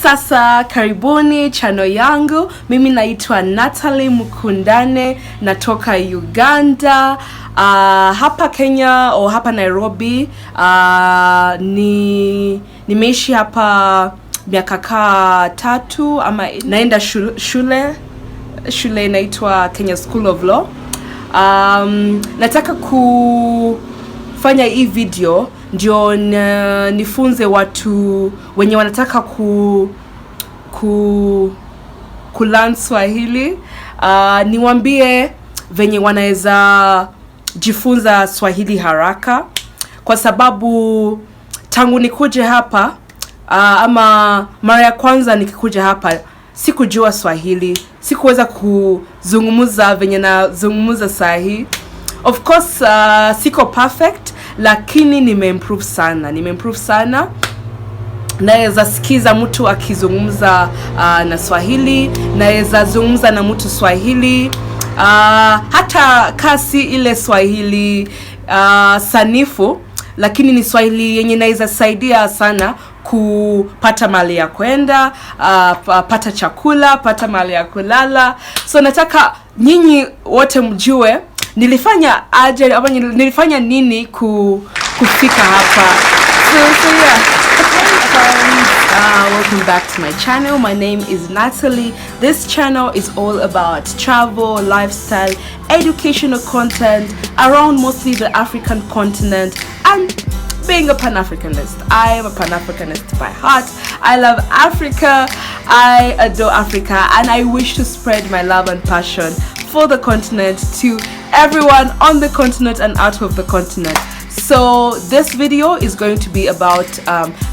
Sasa karibuni channel yangu. Mimi naitwa Talie Mukundane, natoka Uganda. Hapa Kenya au hapa Nairobi. Nimeishi hapa miaka 3 ama naenda shule inaitwa Kenya School of Law. Nataka kufanya hii video ndio nifunze watu wenye wanataka ku learn Swahili. Niwaambie venye wanaweza jifunza Swahili haraka, kwa sababu tangu nikuje hapa ama mara ya kwanza nikikuja hapa sikujua Swahili, sikuweza kuzungumza venye nazungumza sahi. Of course siko perfect, lakini nimeimprove sana. Naweza sikiza mtu akizungumza na Swahili, naweza zungumza na mtu Swahili, hata kasi ile Swahili sanifu, lakini ni Swahili yenye naweza saidia sana kupata mali ya kwenda, pata chakula, pata mali ya kulala. So nataka nyinyi wote mjue nilifanya aje ama nilifanya nini kufika hapa. So yeah. Welcome back to my channel. My name is Talie. This channel is all about travel, lifestyle, educational content around mostly the African continent and being a Pan-Africanist. I am a Pan-Africanist by heart. I love Africa, I adore Africa, and I wish to spread my love and passion for the continent to everyone on the continent and out of the continent. So this video is going to be about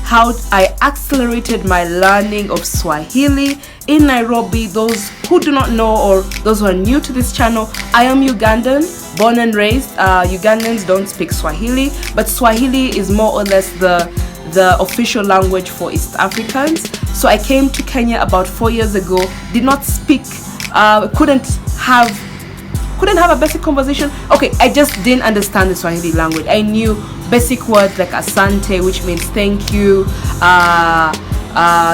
how I accelerated my learning of Swahili in Nairobi. Those who do not know or those who are new to this channel, I am Ugandan, born and raised. Ugandans don't speak Swahili, but Swahili is more or less the official language for East Africans. So I came to Kenya about 4 years ago, did not speak, couldn't have a basic conversation. Okay, I just didn't understand the Swahili language. I knew basic words like asante, which means thank you,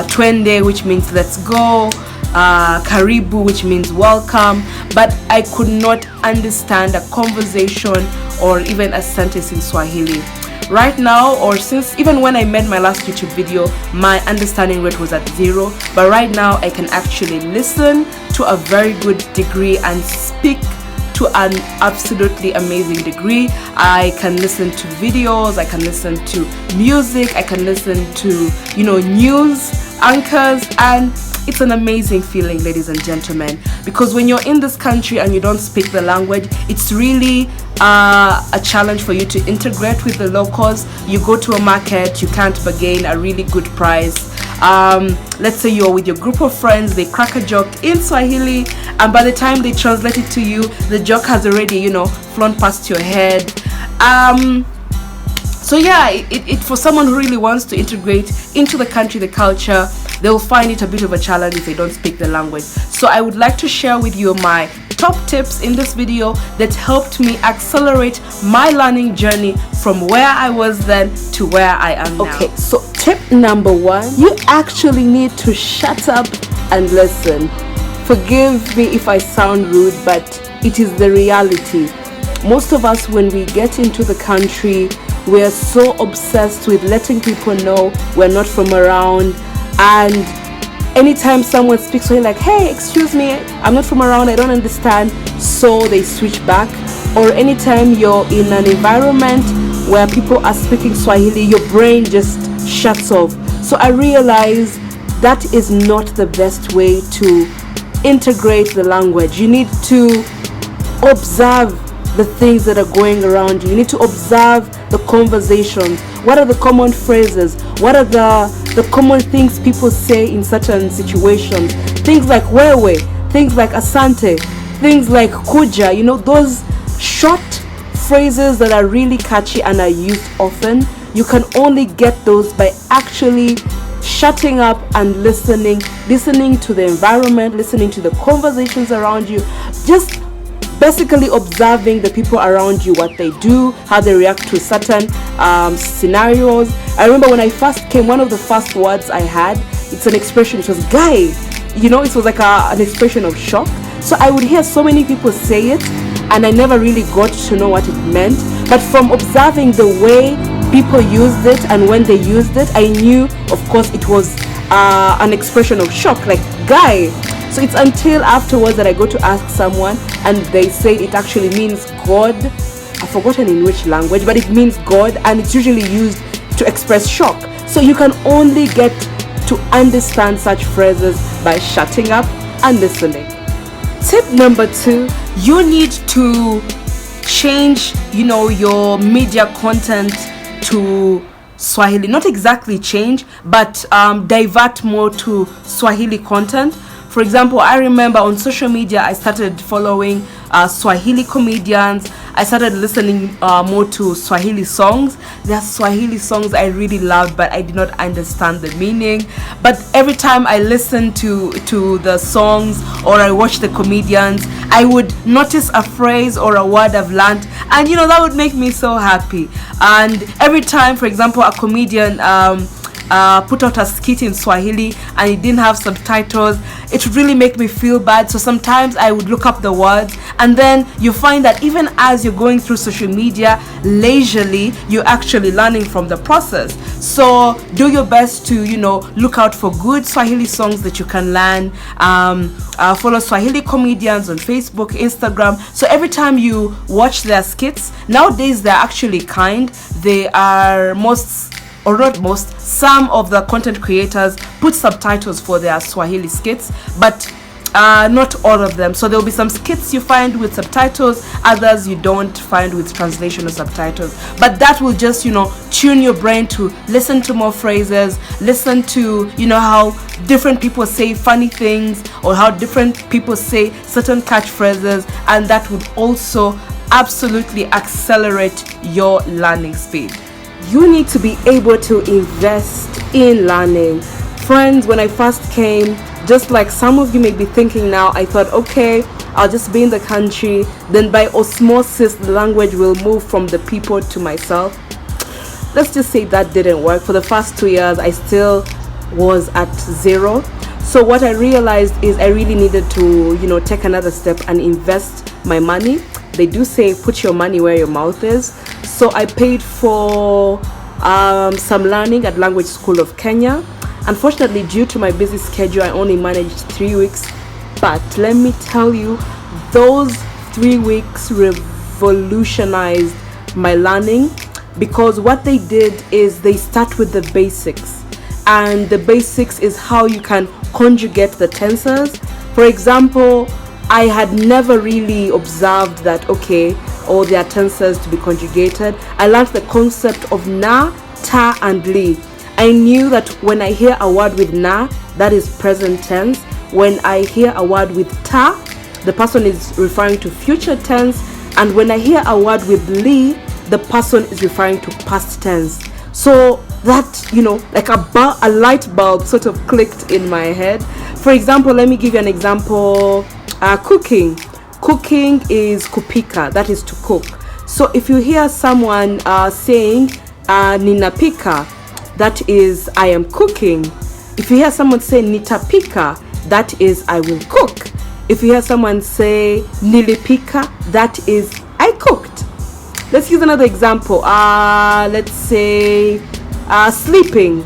twende, which means let's go, karibu, which means welcome, but I could not understand a conversation or even a sentence in Swahili. Right now, or since even when I made my last YouTube video, my understanding rate was at 0, but right now I can actually listen to a very good degree and speak to an absolutely amazing degree. I can listen to videos, I can listen to music, I can listen to, news anchors, and it's an amazing feeling, ladies and gentlemen, because when you're in this country and you don't speak the language, it's really a challenge for you to integrate with the locals. You go to a market, you can't bargain a really good price. Let's say you're with your group of friends, they crack a joke in Swahili, and by the time they translate it to you, the joke has already, flown past your head. So yeah, it for someone who really wants to integrate into the country, the culture, they'll find it a bit of a challenge if they don't speak the language. So I would like to share with you my top tips in this video that helped me accelerate my learning journey from where I was then to where I am now. Okay, so tip number 1, you actually need to shut up and listen. Forgive me if I sound rude, but it is the reality. Most of us, when we get into the country, we're so obsessed with letting people know we're not from around, and anytime someone speaks Swahili, like, hey, excuse me, I'm not from around, I don't understand, so they switch back. Or anytime you're in an environment where people are speaking Swahili, your brain just shuts off. So I realized that is not the best way to integrate the language. You need to observe the things that are going around you. You need to observe the conversations. What are the common phrases? What are the common things people say in certain situations? Things like wewe, things like asante, things like kuja, those short phrases that are really catchy and are used often. You can only get those by actually shutting up and listening to the environment, listening to the conversations around you, just basically observing the people around you, what they do, how they react to certain scenarios. I remember when I first came, one of the first words I had it's an expression. It was guy, it was like an expression of shock. So I would hear so many people say it, and I never really got to know what it meant. But from observing the way people used it and when they used it, I knew, of course, it was an expression of shock, like guy. So it's until afterwards that I go to ask someone, and they say it actually means God. I've forgotten in which language, but it means God, and it's usually used to express shock. So you can only get to understand such phrases by shutting up and listening. Tip number 2, you need to change, your media content to Swahili. Not exactly change, but divert more to Swahili content. For example, I remember on social media, I started following Swahili comedians. I started listening more to Swahili songs. There are Swahili songs I really loved, but I did not understand the meaning. But every time I listened to the songs or I watched the comedians, I would notice a phrase or a word I've learned, and that would make me so happy. And every time, for example, a comedian put out a skit in Swahili and it didn't have subtitles, it would really make me feel bad. So sometimes I would look up the words, and then you find that even as you're going through social media leisurely, you're actually learning from the process. So do your best to look out for good Swahili songs that you can learn. Follow Swahili comedians on Facebook, Instagram. So every time you watch their skits, nowadays they're actually kind. They are some of the content creators put subtitles for their Swahili skits, but not all of them. So there will be some skits you find with subtitles, others you don't find with translation or subtitles. But that will just tune your brain to listen to more phrases, listen to how different people say funny things, or how different people say certain catchphrases, and that would also absolutely accelerate your learning speed. You need to be able to invest in learning. Friends, when I first came, just like some of you may be thinking now, I thought, okay, I'll just be in the country, then by osmosis the language will move from the people to myself. Let's just say that didn't work. For the first 2 years, I still was at zero. So what I realized is I really needed to, take another step and invest my money. They do say put your money where your mouth is. So I paid for some learning at Language School of Kenya. Unfortunately, due to my busy schedule, I only managed 3 weeks. But let me tell you, those 3 weeks revolutionized my learning, because what they did is they start with the basics. And the basics is how you can conjugate the tenses. For example, I had never really observed that, okay, all their tenses to be conjugated. I learned the concept of na, ta, and li. I knew that when I hear a word with na, that is present tense. When I hear a word with ta, the person is referring to future tense. And when I hear a word with li, the person is referring to past tense. So that, like a light bulb sort of clicked in my head. For example, let me give you an example. Cooking. Cooking is kupika, that is to cook. So if you hear someone saying ninapika, that is I am cooking. If you hear someone say nitapika, that is I will cook. If you hear someone say nilipika, that is I cooked. Let's use another example. Let's say sleeping.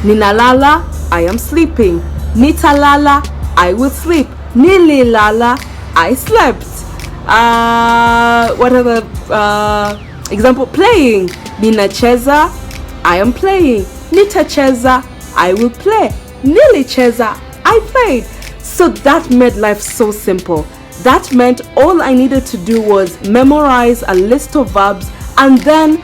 Ninalala, I am sleeping. Nitalala, I will sleep. Nililala, I slept. What other example? Playing. Ninacheza, I am playing. Nitacheza, I will play. Nilicheza, I played. So that made life so simple. That meant all I needed to do was memorize a list of verbs, and then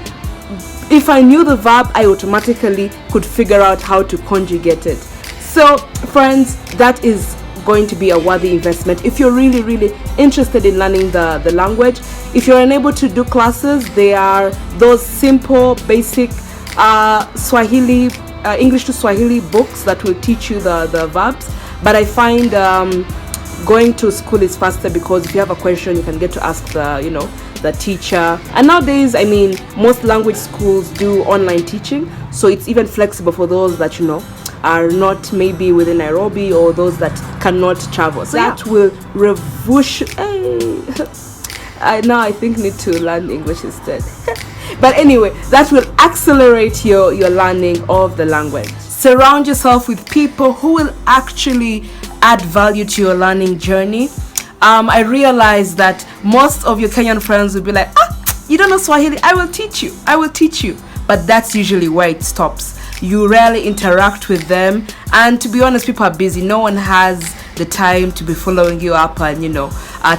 if I knew the verb, I automatically could figure out how to conjugate it. So friends, that is going to be a worthy investment if you're really interested in learning the language. If you're unable to do classes, there are those simple basic Swahili English to Swahili books that will teach you the verbs. But I find going to school is faster, because if you have a question, you can get to ask the teacher. And nowadays, I mean, most language schools do online teaching, so it's even flexible for those that are not maybe within Nairobi, or those that cannot travel. So that will now I think need to learn English instead. But anyway, that will accelerate your learning of the language. Surround yourself with people who will actually add value to your learning journey. I realized that most of your Kenyan friends will be like, you don't know Swahili, I will teach you. But that's usually where it stops. You rarely interact with them, and to be honest, people are busy. No one has the time to be following you up and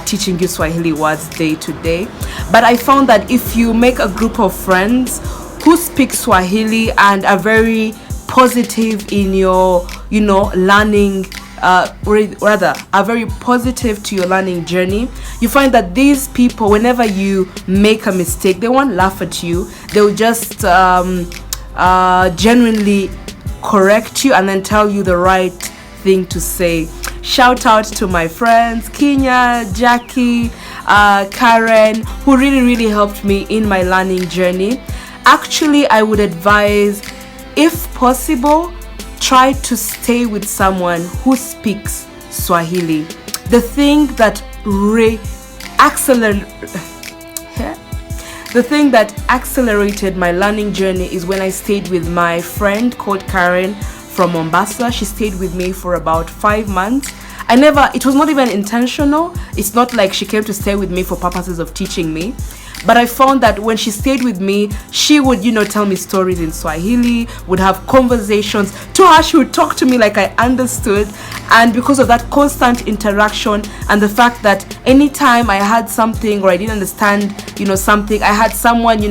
teaching you Swahili words day to day. But I found that if you make a group of friends who speak Swahili and are very positive in your learning, rather are very positive to your learning journey, you find that these people, whenever you make a mistake, they won't laugh at you. They'll just genuinely correct you and then tell you the right thing to say. Shout out to my friends Kenya, Jackie, Karen, who really helped me in my learning journey. Actually, I would advise, if possible, try to stay with someone who speaks Swahili. The thing that accelerated my learning journey is when I stayed with my friend called Karen from Mombasa. She stayed with me for about 5 months. It was not even intentional. It's not like she came to stay with me for purposes of teaching me. But I found that when she stayed with me, she would, tell me stories in Swahili, would have conversations. To her, she would talk to me like I understood. And because of that constant interaction and the fact that anytime I had something or I didn't understand, something, I had someone,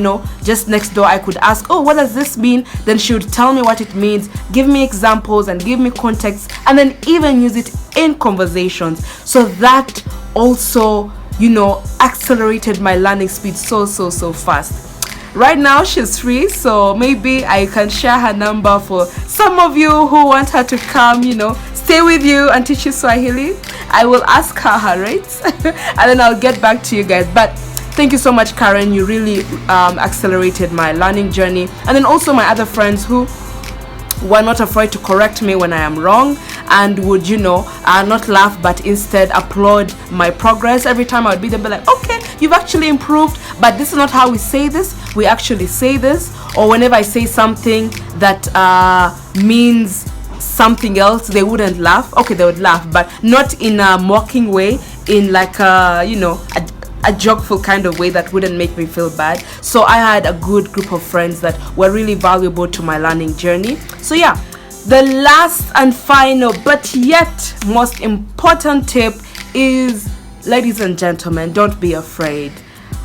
just next door I could ask, oh, what does this mean? Then she would tell me what it means, give me examples and give me context, and then even use it in conversations. So that also accelerated my learning speed so fast. Right now she's free, so maybe I can share her number for some of you who want her to come stay with you and teach you Swahili. I will ask her rates and then I'll get back to you guys. But thank you so much, Karen. You really accelerated my learning journey. And then also my other friends who were not afraid to correct me when I am wrong, and would not laugh but instead applaud my progress. Every time I would be there, be like, okay, you've actually improved, but this is not how we say this, we actually say this. Or whenever I say something that means something else, they wouldn't laugh. Okay, they would laugh, but not in a mocking way, in like a jokeful kind of way that wouldn't make me feel bad. So I had a good group of friends that were really valuable to my learning journey. So yeah, the last and final but yet most important tip is, ladies and gentlemen, don't be afraid.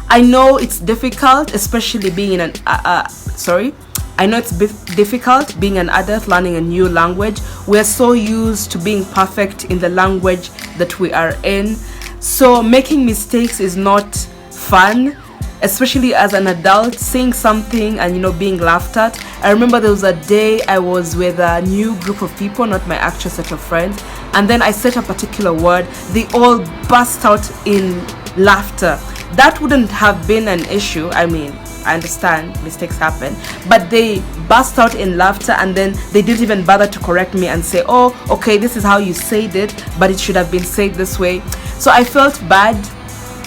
I know it's difficult, especially being in I know it's difficult being an adult learning a new language. We're so used to being perfect in the language that we are in. So making mistakes is not fun, especially as an adult, saying something and being laughed at. I remember there was a day I was with a new group of people, not my actual set of friends, and then I said a particular word. They all burst out in laughter. That wouldn't have been an issue. I mean, I understand mistakes happen, but they burst out in laughter, and then they didn't even bother to correct me and say, oh, okay, this is how you said it, but it should have been said this way. So I felt bad,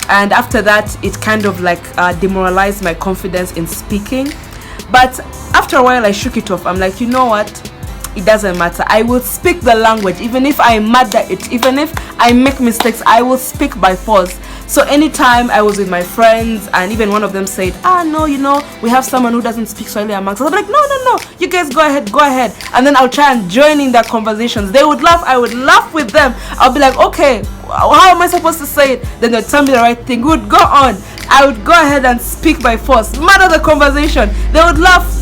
and after that it kind of like demoralized my confidence in speaking. But after a while I shook it off. I'm like, you know what, it doesn't matter, I will speak the language. Even if I'm mad at it, even if I make mistakes, I will speak by force. So anytime I was with my friends and even one of them said, no, we have someone who doesn't speak Swahili amongst us, I'm like, no, you guys go ahead. And then I'll try and join in their conversations. They would laugh, I would laugh with them. I'll be like, okay, how am I supposed to say it? Then they'd tell me the right thing. We would go on. I would go ahead and speak by force. Matter the conversation. They would laugh.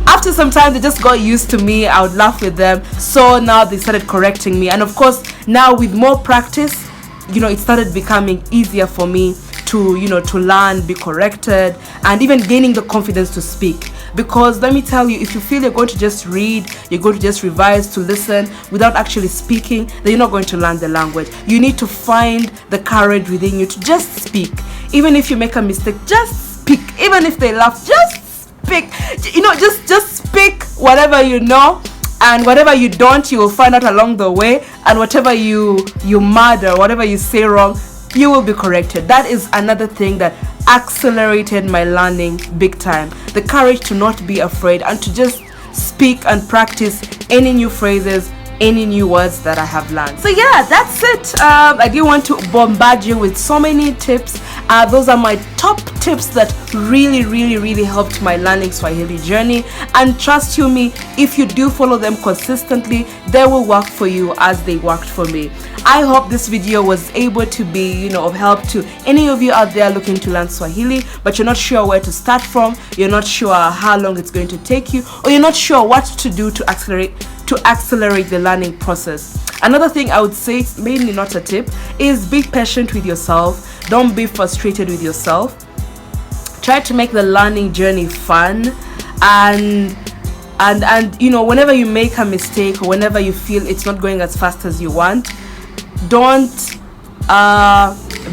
After some time, they just got used to me. I would laugh with them. So now they started correcting me. And of course, now with more practice, it started becoming easier for me to learn, be corrected, and even gaining the confidence to speak. Because let me tell you, if you feel you're going to just read, you're going to just revise, to listen without actually speaking, then you're not going to learn the language. You need to find the courage within you to just speak. Even if you make a mistake, just speak. Even if they laugh, just speak. Just speak whatever you know. and whatever you don't, you will find out along the way, and whatever you murder, whatever you say wrong, you will be corrected. That is another thing that accelerated my learning big time. The courage to not be afraid and to just speak and practice any new phrases, any new words that I have learned. So yeah, that's it. I didn't want to bombard you with so many tips. Those are my top tips that really helped my learning Swahili journey, and trust you me, if you do follow them consistently, they will work for you as they worked for me. I hope this video was able to be, of help to any of you out there looking to learn Swahili, but you're not sure where to start from, you're not sure how long it's going to take you, or you're not sure what to do to accelerate the learning process. Another thing I would say, mainly not a tip, is be patient with yourself. Don't be frustrated with yourself. Try to make the learning journey fun, and whenever you make a mistake or whenever you feel it's not going as fast as you want, don't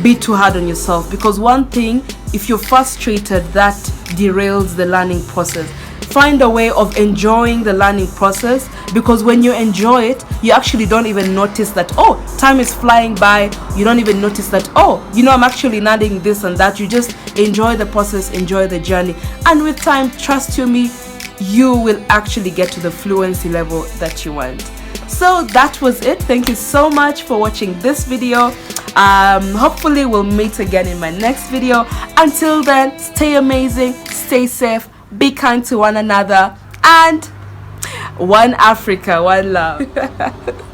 be too hard on yourself, because one thing, if you're frustrated, that derails the learning process. Find a way of enjoying the learning process, because when you enjoy it, you actually don't even notice that, oh, time is flying by. You don't even notice that, oh, I'm actually learning this and that. You just enjoy the process, enjoy the journey, and with time, trust you me, you will actually get to the fluency level that you want. So that was it. Thank you so much for watching this video. Hopefully we'll meet again in my next video. Until then, stay amazing, stay safe, be kind to one another, and one Africa, one love.